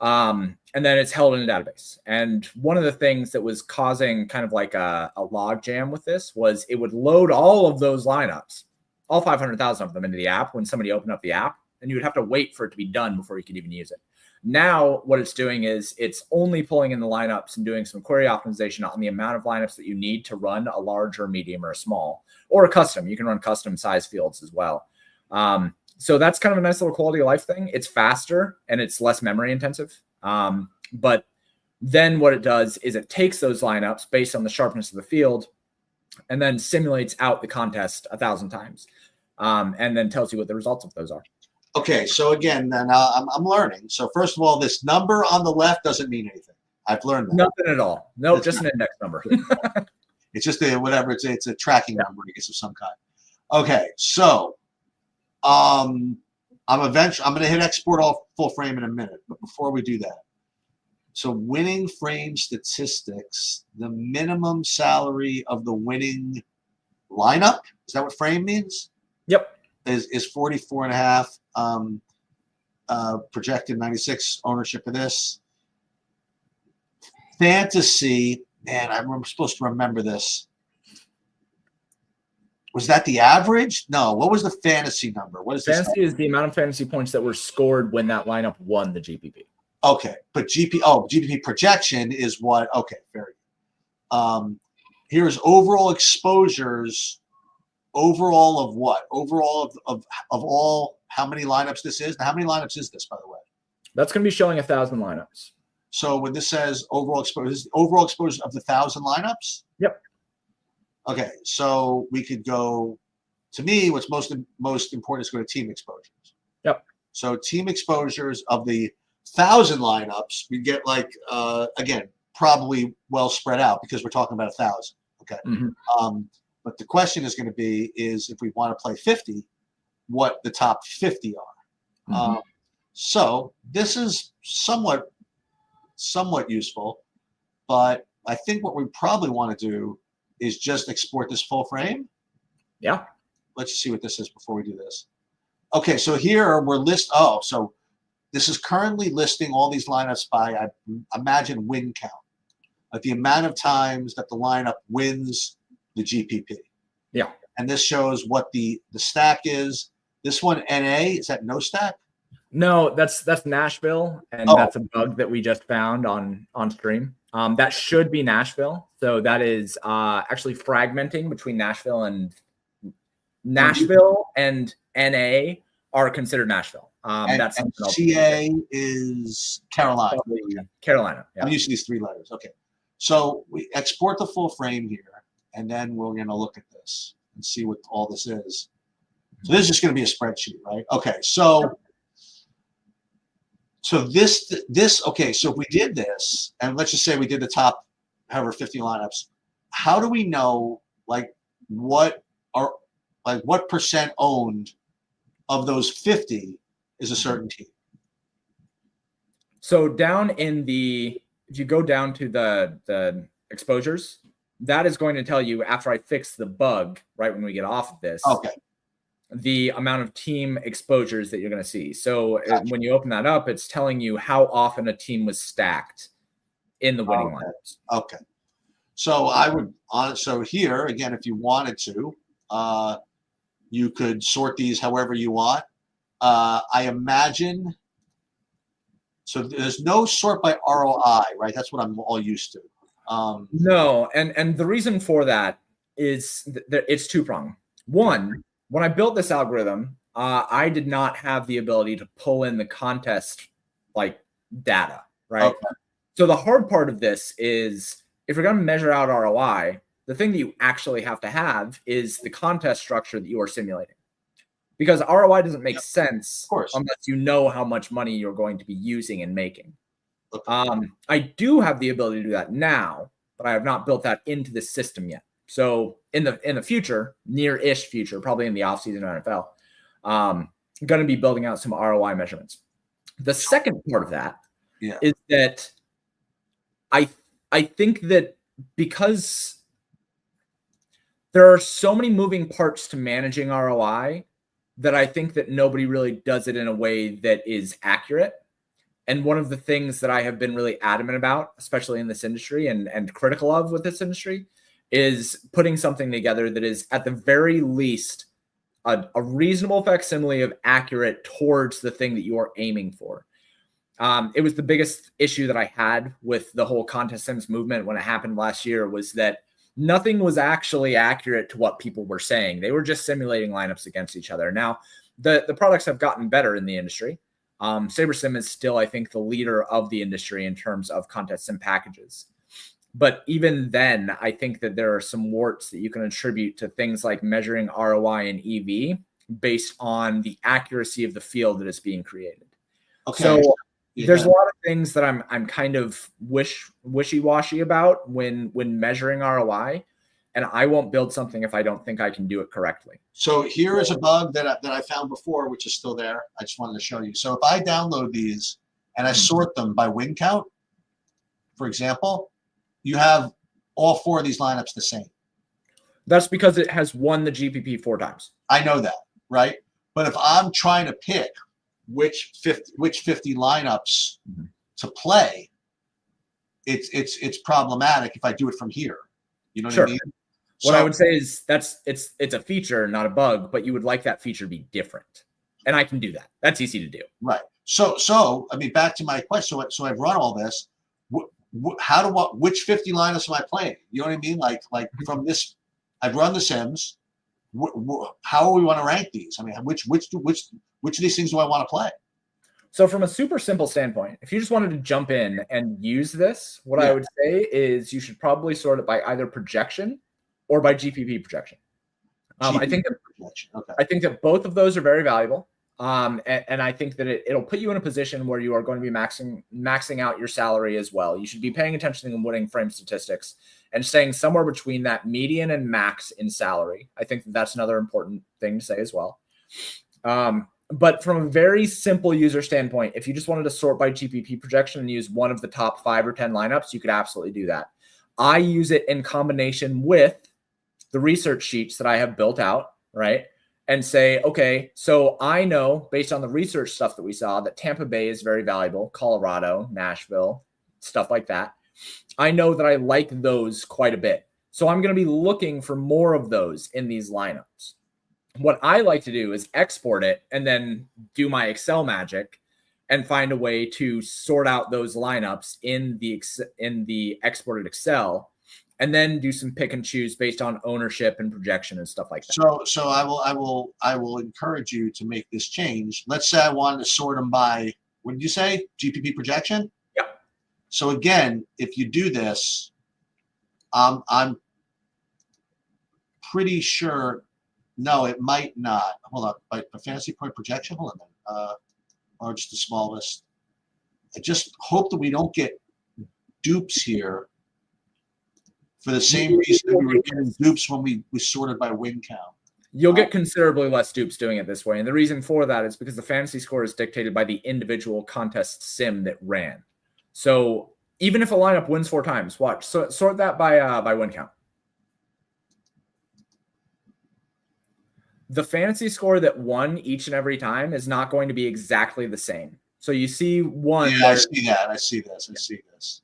And then it's held in a database. And one of the things that was causing kind of like a log jam with this was it would load all of those lineups, all 500,000 of them, into the app when somebody opened up the app, and you would have to wait for it to be done before you could even use it. Now what it's doing is it's only pulling in the lineups and doing some query optimization on the amount of lineups that you need to run a large or medium or a small or a custom. You can run custom size fields as well. So that's kind of a nice little quality of life thing. It's faster and it's less memory intensive. But then what it does is it takes those lineups based on the sharpness of the field and then simulates out the contest 1,000 times. And then tells you what the results of those are. Okay, so again, then I'm learning. So first of all, this number on the left doesn't mean anything. I've learned that. Nothing at all. No, just an index number. It's just whatever. It's a tracking number, I guess, of some kind. Okay, so I'm going to hit export off full frame in a minute, but before we do that, so winning frame statistics, the minimum salary of the winning lineup, is that what frame means? Yep. Is 44.5, projected 96 ownership of this. Fantasy, man, I'm supposed to remember this. Was that the average? No. What was the fantasy number? What is fantasy? Is the amount of fantasy points that were scored when that lineup won the GPP. Okay, but GPP projection is what? Okay, very good. Here's overall exposures. Overall of what? Overall of all how many lineups this is? Now, how many lineups is this, by the way? That's going to be showing 1,000 lineups. So when this says overall exposure, this is overall exposure of the 1,000 lineups? Yep. Okay, so we could go to me, what's most important is go to team exposures. Yep. So team exposures of the 1,000 lineups, we get like again probably well spread out because we're talking about 1,000. Okay. Mm-hmm. But the question is going to be is if we want to play 50, what the top 50 are. Mm-hmm. So this is somewhat useful, but I think what we probably want to do is just export this full frame. Yeah. Let's see what this is before we do this. Okay, so here we're so this is currently listing all these lineups by, I imagine, win count, like the amount of times that the lineup wins the GPP. Yeah. And this shows what the stack is. This one, NA, is that no stack? No, that's Nashville, and that's a bug that we just found on stream. That should be Nashville. So that is actually fragmenting between Nashville and NA are considered Nashville. That's and CA is Carolina. Carolina. Yeah. I'm used to these 3 letters. Okay. So we export the full frame here, and then we're going to look at this and see what all this is. So this is just going to be a spreadsheet, right? Okay. So this okay. So if we did this, and let's just say we did the top, however, 50 lineups, how do we know what percent owned of those 50 is a certain team? So down in if you go down to the exposures, that is going to tell you after I fix the bug, right when we get off of this, okay, the amount of team exposures that you're going to see. So when you open that up, it's telling you how often a team was stacked in the winning lineups. Okay. So I would so here again, if you wanted to, you could sort these however you want. I imagine. So there's no sort by ROI, right? That's what I'm all used to. No, and the reason for that is that it's two-pronged. One, when I built this algorithm, I did not have the ability to pull in the contest data, right? Okay. So the hard part of this is if you're going to measure out ROI, the thing that you actually have to have is the contest structure that you are simulating. Because ROI doesn't make sense unless you know how much money you're going to be using and making. Okay. I do have the ability to do that now, but I have not built that into the system yet. So in the future, near-ish future, probably in the offseason NFL, I'm going to be building out some ROI measurements. The second part of that is that I think that because there are so many moving parts to managing ROI, that I think that nobody really does it in a way that is accurate. And one of the things that I have been really adamant about, especially in this industry and critical of with this industry, is putting something together that is at the very least a reasonable facsimile of accurate towards the thing that you are aiming for. It was the biggest issue that I had with the whole contest sims movement when it happened last year, was that nothing was actually accurate to what people were saying. They were just simulating lineups against each other. Now, the products have gotten better in the industry. SaberSim is still, I think, the leader of the industry in terms of contest sim packages. But even then, I think that there are some warts that you can attribute to things like measuring ROI and EV based on the accuracy of the field that is being created. Okay. So there's a lot of things that I'm kind of wishy-washy about when measuring ROI, and I won't build something if I don't think I can do it correctly. So here is a bug that I found before, which is still there. I just wanted to show you. So if I download these and I sort them by win count, for example, you have all 4 of these lineups the same. That's because it has won the GPP 4 times. I know that, right? But if I'm trying to pick which 50 lineups to play, it's problematic if I do it from here. You know what I mean? What I would say is it's a feature, not a bug, but you would like that feature to be different. And I can do that. That's easy to do. Right. So I mean, back to my question. So I've run all this. Which 50 lineups am I playing? You know what I mean? Like from this, I've run the Sims. How do we want to rank these? I mean, which of these things do I want to play? So from a super simple standpoint, if you just wanted to jump in and use this, what I would say is you should probably sort it by either projection or by GPP projection. I think projection. Okay. I think that both of those are very valuable. And I think that it'll put you in a position where you are going to be maxing out your salary as well. You should be paying attention to the winning frame statistics and staying somewhere between that median and max in salary. I think that's another important thing to say as well. But from a very simple user standpoint, if you just wanted to sort by GPP projection and use one of the top 5 or 10 lineups, you could absolutely do that. I use it in combination with the research sheets that I have built out, right? And say, okay, so I know based on the research stuff that we saw that Tampa Bay is very valuable, Colorado, Nashville, stuff like that. I know that I like those quite a bit. So I'm going to be looking for more of those in these lineups. What I like to do is export it and then do my Excel magic and find a way to sort out those lineups in the exported Excel, and then do some pick and choose based on ownership and projection and stuff like that. So I will encourage you to make this change. Let's say I wanted to sort them by, what did you say? GPP projection? Yeah. So again, if you do this, I'm pretty sure. No, it might not. Hold on. By fantasy point projection? Hold on then. Or just the smallest. I just hope that we don't get dupes here for the same reason that we were getting dupes when we sorted by win count. You'll get considerably less dupes doing it this way. And the reason for that is because the fantasy score is dictated by the individual contest sim that ran. So even if a lineup wins 4 times, watch. So sort that by win count. The fantasy score that won each and every time is not going to be exactly the same. So you see one. Yeah, I see that. I see this. I see this.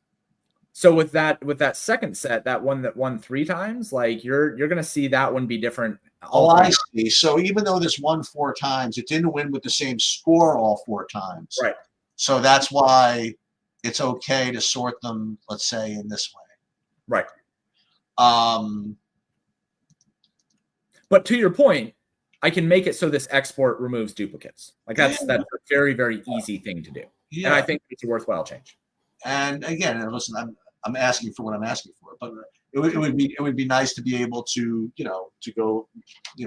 So with that second set, that one that won 3 times, like you're going to see that one be different. Oh, I see. So even though this won 4 times, it didn't win with the same score all 4 times. Right. So that's why it's okay to sort them, let's say, in this way. Right. But to your point, I can make it so this export removes duplicates. Like that's a very, very easy thing to do. Yeah. And I think it's a worthwhile change. And again, listen, I'm asking for what I'm asking for, but it would be nice to be able to go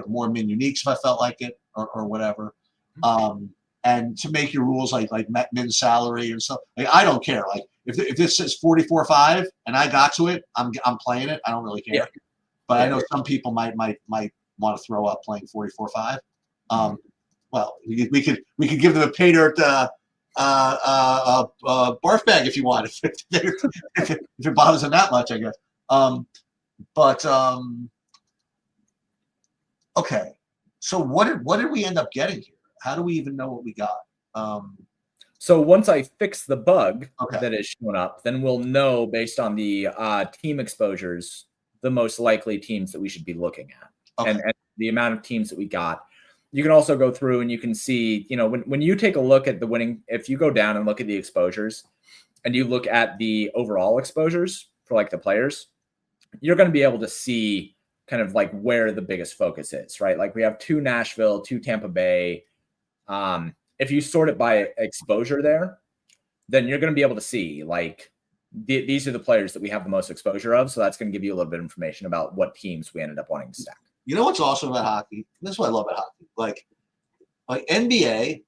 more min uniques if I felt like it or whatever, and to make your rules like min salary and stuff. Like I don't care. Like if this says 44.5 and I got to it, I'm playing it. I don't really care. Yeah. But I know some people might want to throw up playing 44.5. Well, we could give them a Paydirt barf bag if you want, if it bothers them that much, I guess. Okay. So what did we end up getting here? How do we even know what we got? So once I fix the bug that is showing up, then we'll know based on the team exposures the most likely teams that we should be looking at, and the amount of teams that we got. You can also go through and you can see, when you take a look at the winning, if you go down and look at the exposures and you look at the overall exposures for like the players, you're going to be able to see kind of like where the biggest focus is, right? Like we have 2 Nashville, 2 Tampa Bay. If you sort it by exposure there, then you're going to be able to see like these are the players that we have the most exposure of. So that's going to give you a little bit of information about what teams we ended up wanting to stack. You know what's awesome about hockey? This is what I love about hockey. Like NBA,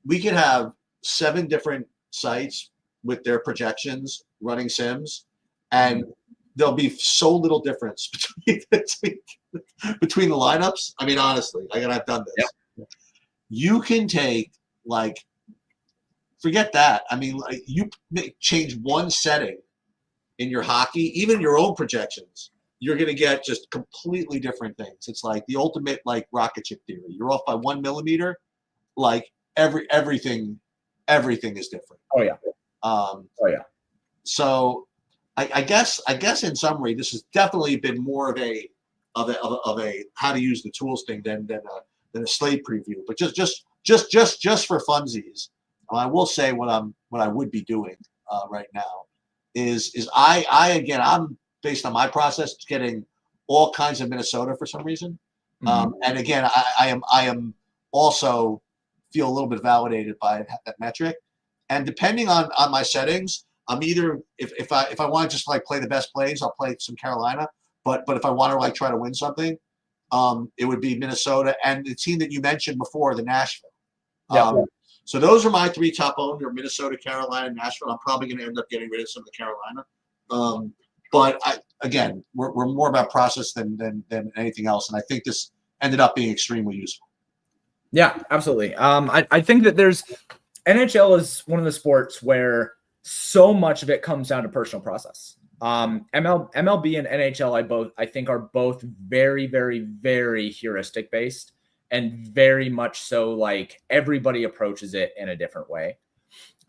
we could have 7 different sites with their projections running sims, and there'll be so little difference between the lineups. I mean, honestly, I've done this. Yep. You can take forget that. I mean, you change one setting in your hockey, even your own projections. You're going to get just completely different things. It's like the ultimate rocket ship theory. You're off by 1 millimeter, everything is different. Oh yeah. So I guess in summary, this has definitely been more of a how to use the tools thing than a slate preview. But just for funsies, I will say what I would be doing right now is I'm based on my process, getting all kinds of Minnesota for some reason. And again, I am also feel a little bit validated by that metric. And depending on my settings, I'm either if I want to just play the best plays, I'll play some Carolina. But if I want to try to win something, it would be Minnesota and the team that you mentioned before, the Nashville. Yeah. So those are my three top owned: are Minnesota, Carolina, Nashville. I'm probably going to end up getting rid of some of the Carolina. But again, we're more about process than anything else, and I think this ended up being extremely useful. Yeah, absolutely. I think that NHL is one of the sports where so much of it comes down to personal process. MLB and NHL, I think are both very, very, very heuristic based, and very much so like everybody approaches it in a different way.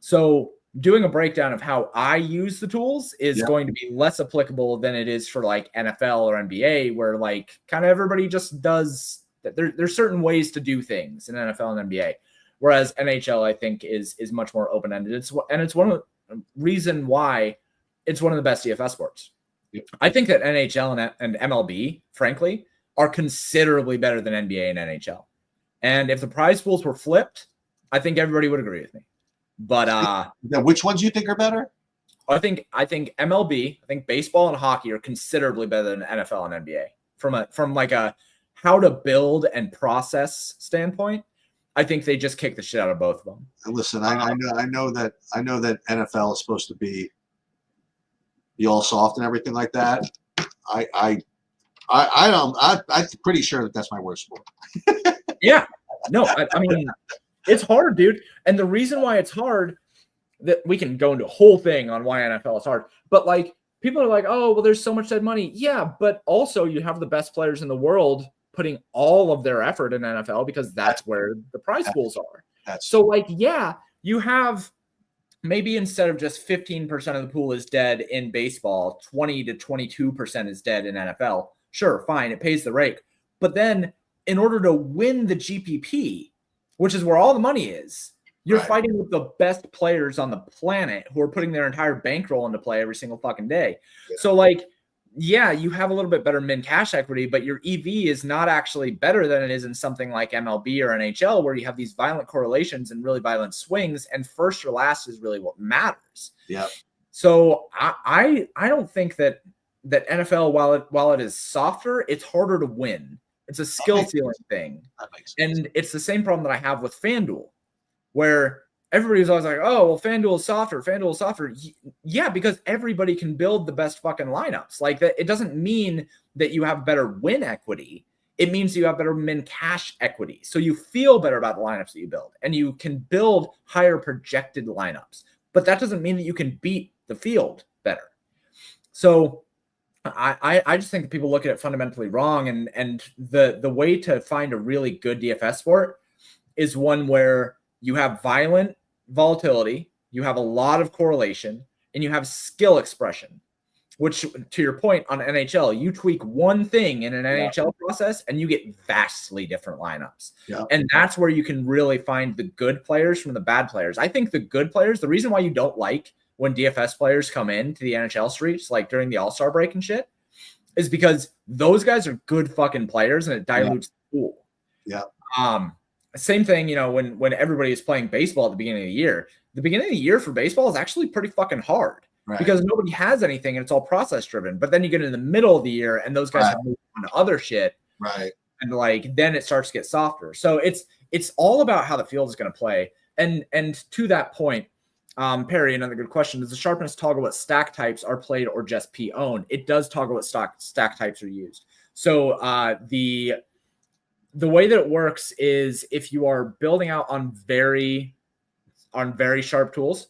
So doing a breakdown of how I use the tools is going to be less applicable than it is for like NFL or NBA, where like kind of everybody just does. There's certain ways to do things in NFL and NBA, whereas NHL I think is much more open ended. It's one of the reason why it's one of the best DFS sports. Yep. I think that NHL and MLB, frankly, are considerably better than NBA and NHL. And if the prize pools were flipped, I think everybody would agree with me. But now, which ones do you think are better? I think MLB, I think baseball and hockey are considerably better than NFL and NBA from like a how to build and process standpoint. I think they just kick the shit out of both of them. Listen, I know that NFL is supposed to be all soft and everything like that. I'm pretty sure that that's my worst sport. Yeah, no, I mean, it's hard, dude. And the reason why it's hard, that we can go into a whole thing on why NFL is hard, but like people are like, oh, well, there's so much dead money. Yeah, but also you have the best players in the world putting all of their effort in NFL because that's where the prize pools are. So like, yeah, you have maybe instead of just 15% of the pool is dead in baseball, 20 to 22% is dead in NFL. Sure, fine, it pays the rake. But then in order to win the GPP, which is where all the money is, you're fighting with the best players on the planet who are putting their entire bankroll into play every single fucking day. Yeah. So like, yeah, you have a little bit better min cash equity, but your EV is not actually better than it is in something like MLB or NHL, where you have these violent correlations and really violent swings, and first or last is really what matters. Yeah. So I don't think that NFL, while it is softer, it's harder to win. It's a skill ceiling thing. And it's the same problem that I have with FanDuel, where everybody's always like, oh, well, FanDuel is softer. Yeah, because everybody can build the best fucking lineups. Like that, it doesn't mean that you have better win equity. It means you have better min cash equity. So you feel better about the lineups that you build, and you can build higher projected lineups. But that doesn't mean that you can beat the field better. So I just think that people look at it fundamentally wrong. And the way to find a really good DFS sport is one where you have violent volatility, you have a lot of correlation, and you have skill expression, which, to your point on NHL, you tweak one thing in an NHL process and you get vastly different lineups. Yeah. And that's where you can really find the good players from the bad players. I think the good players, the reason why you don't like when DFS players come into the NHL streets, like during the All-Star break and shit, is because those guys are good fucking players and it dilutes the pool. Yeah. Same thing, you know, when everybody is playing baseball at the beginning of the year for baseball is actually pretty fucking hard because nobody has anything and it's all process driven. But then you get in the middle of the year and those guys have moved on to other shit. Right. And like, then it starts to get softer. So it's all about how the field is going to play. And to that point, Perry, another good question. Does the sharpness toggle what stack types are played or just P owned? It does toggle what stack types are used. So the way that it works is if you are building out on very sharp tools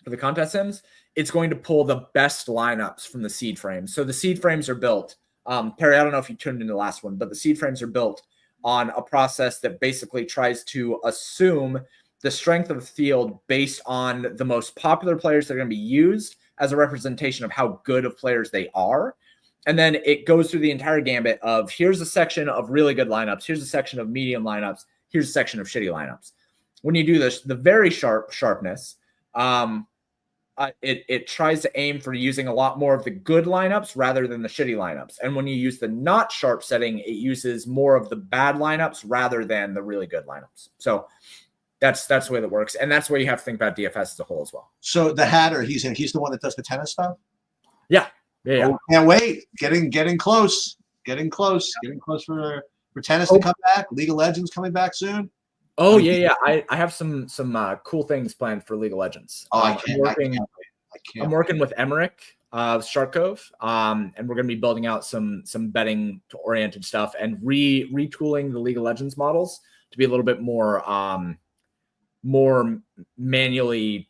for the contest sims, it's going to pull the best lineups from the seed frames. So the seed frames are built. Perry, I don't know if you tuned into the last one, but the seed frames are built on a process that basically tries to assume the strength of the field based on the most popular players that are going to be used as a representation of how good of players they are. And then it goes through the entire gambit of here's a section of really good lineups. Here's a section of medium lineups. Here's a section of shitty lineups. When you do this, the very sharpness, it tries to aim for using a lot more of the good lineups rather than the shitty lineups. And when you use the not sharp setting, it uses more of the bad lineups rather than the really good lineups. So that's the way that works. And that's where you have to think about DFS as a whole as well. So the Hatter, he's the one that does the tennis stuff? Yeah. Yeah. Oh, can't wait. Getting close. getting close for tennis to come back. League of Legends coming back soon. Oh yeah. I have some cool things planned for League of Legends. Oh, I'm working with Emmerich Sharkov, and we're going to be building out some betting oriented stuff and retooling the League of Legends models to be a little bit more manually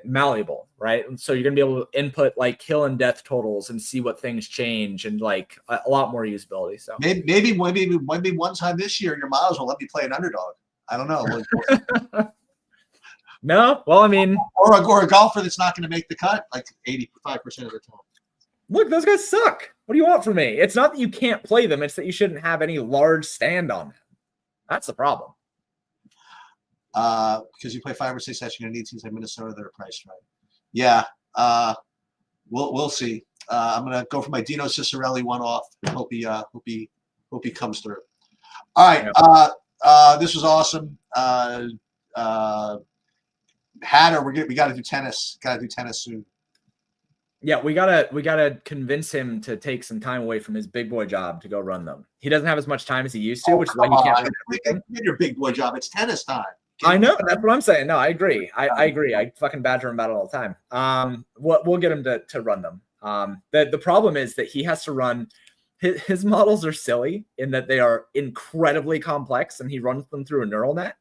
malleable, right? And so you're going to be able to input like kill and death totals and see what things change, and like a lot more usability. So maybe one time this year your models will let me play an underdog. I don't know. No, well, I mean, or a golfer that's not going to make the cut like 85% of the time. Look, those guys suck. What do you want from me? It's not that you can't play them; it's that you shouldn't have any large stand on them. That's the problem. Because you play 5 or 6 sets, you're going to need teams like Minnesota that are priced right. Yeah, we'll see. I'm going to go for my Dino Ciccarelli one off. Hope he comes through. All right. Yeah. This was awesome. Hatter, we got to do tennis. Got to do tennis soon. Yeah, we gotta convince him to take some time away from his big boy job to go run them. He doesn't have as much time as he used to, which is why he can't run everything. Your big boy job. It's tennis time. I know. That's what I'm saying. No, I agree. I agree. I fucking badger him about it all the time. We'll get him to run them. The problem is that he has to run. His models are silly in that they are incredibly complex, and he runs them through a neural net.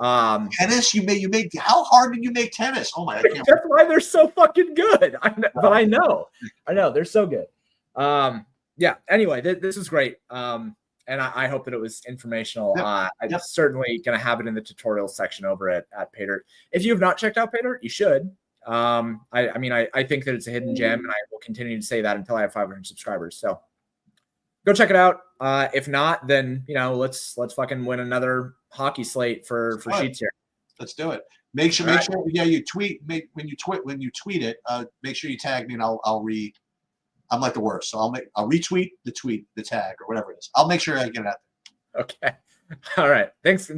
Tennis, you made. How hard did you make tennis? Oh my! That's why they're so fucking good. I know they're so good. Yeah. Anyway, this is great. And I hope that it was informational. I'm certainly going to have it in the tutorial section over at Paydirt. If you have not checked out Paydirt, you should. I think that it's a hidden gem, and I will continue to say that until I have 500 subscribers. So go check it out. If not, then let's fucking win another hockey slate for Sheets here. Let's do it. Make sure. Yeah, you tweet. When you tweet it. Make sure you tag me, and I'll read. I'm like the worst, so I'll retweet the tweet, the tag, or whatever it is. I'll make sure I get it out there. Okay. All right. Thanks.